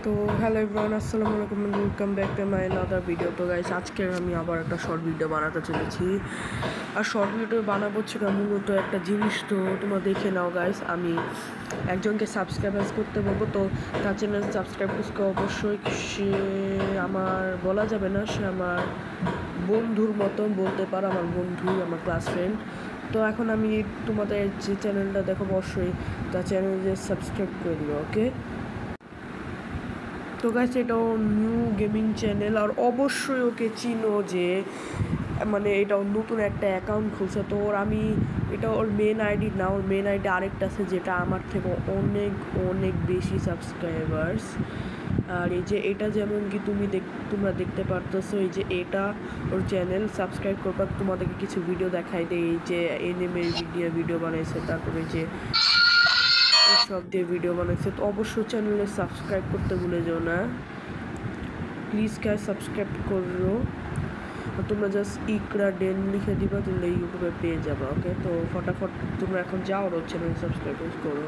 তো hello everyone, আসসালামু আলাইকুম, welcome back to my another video. তো গাইস, আজকে আমি আবার একটা শর্ট ভিডিও বানাতে চলেছি। আর শর্ট ভিডিও বানাবো হচ্ছে মূলত একটা জিনিস। তো তোমরা দেখে নাও গাইস, আমি একজনকে সাবস্ক্রাইব করতে বলবো। তো তার চ্যানেল সাবস্ক্রাইব করতে অবশ্যই, সে আমার বলা যাবে না, সে আমার বন্ধুর মতো বলতে পারো, আমার বন্ধু, আমার ক্লাস ফ্রেন্ড। তো এখন আমি তোমাদের যে চ্যানেলটা দেখো, অবশ্যই তার চ্যানেলে সাবস্ক্রাইব করে দিও, ওকে? তো গাইস, এটাও নিউ গেমিং চ্যানেল, আর অবশ্যই ওকে চিনো, যে মানে এটাও নতুন একটা অ্যাকাউন্ট খুলছে। তো এটা ওর মেন আইডি না, ওর মেন আইডি আরেকটা আছে, যেটা আমার থেকে অনেক অনেক বেশি সাবস্ক্রাইবার্স। আর এই যে এটা যেমন কি তোমরা দেখতে পারতেছো, এই যে এটা ওর চ্যানেল। সাবস্ক্রাইব করবার তোমাদেরকে কিছু ভিডিও দেখাই দেয়। এই যে এনিমের ভিডিও বানাইছে, তারপরে যে সব দিয়ে ভিডিও বানাচ্ছে। তো অবশ্যই চ্যানেলে সাবস্ক্রাইব করতে ভুলে যাও না, প্লিজ গাইস, সাবস্ক্রাইব করো। তোমরা জাস্ট ইকরা ডেন লিখে দিবা, তোমরা ইউটিউবে পেয়ে যাবা, ওকে? তো ফটাফট তোমরা এখন যাও, ওর চ্যানেল সাবস্ক্রাইব করো।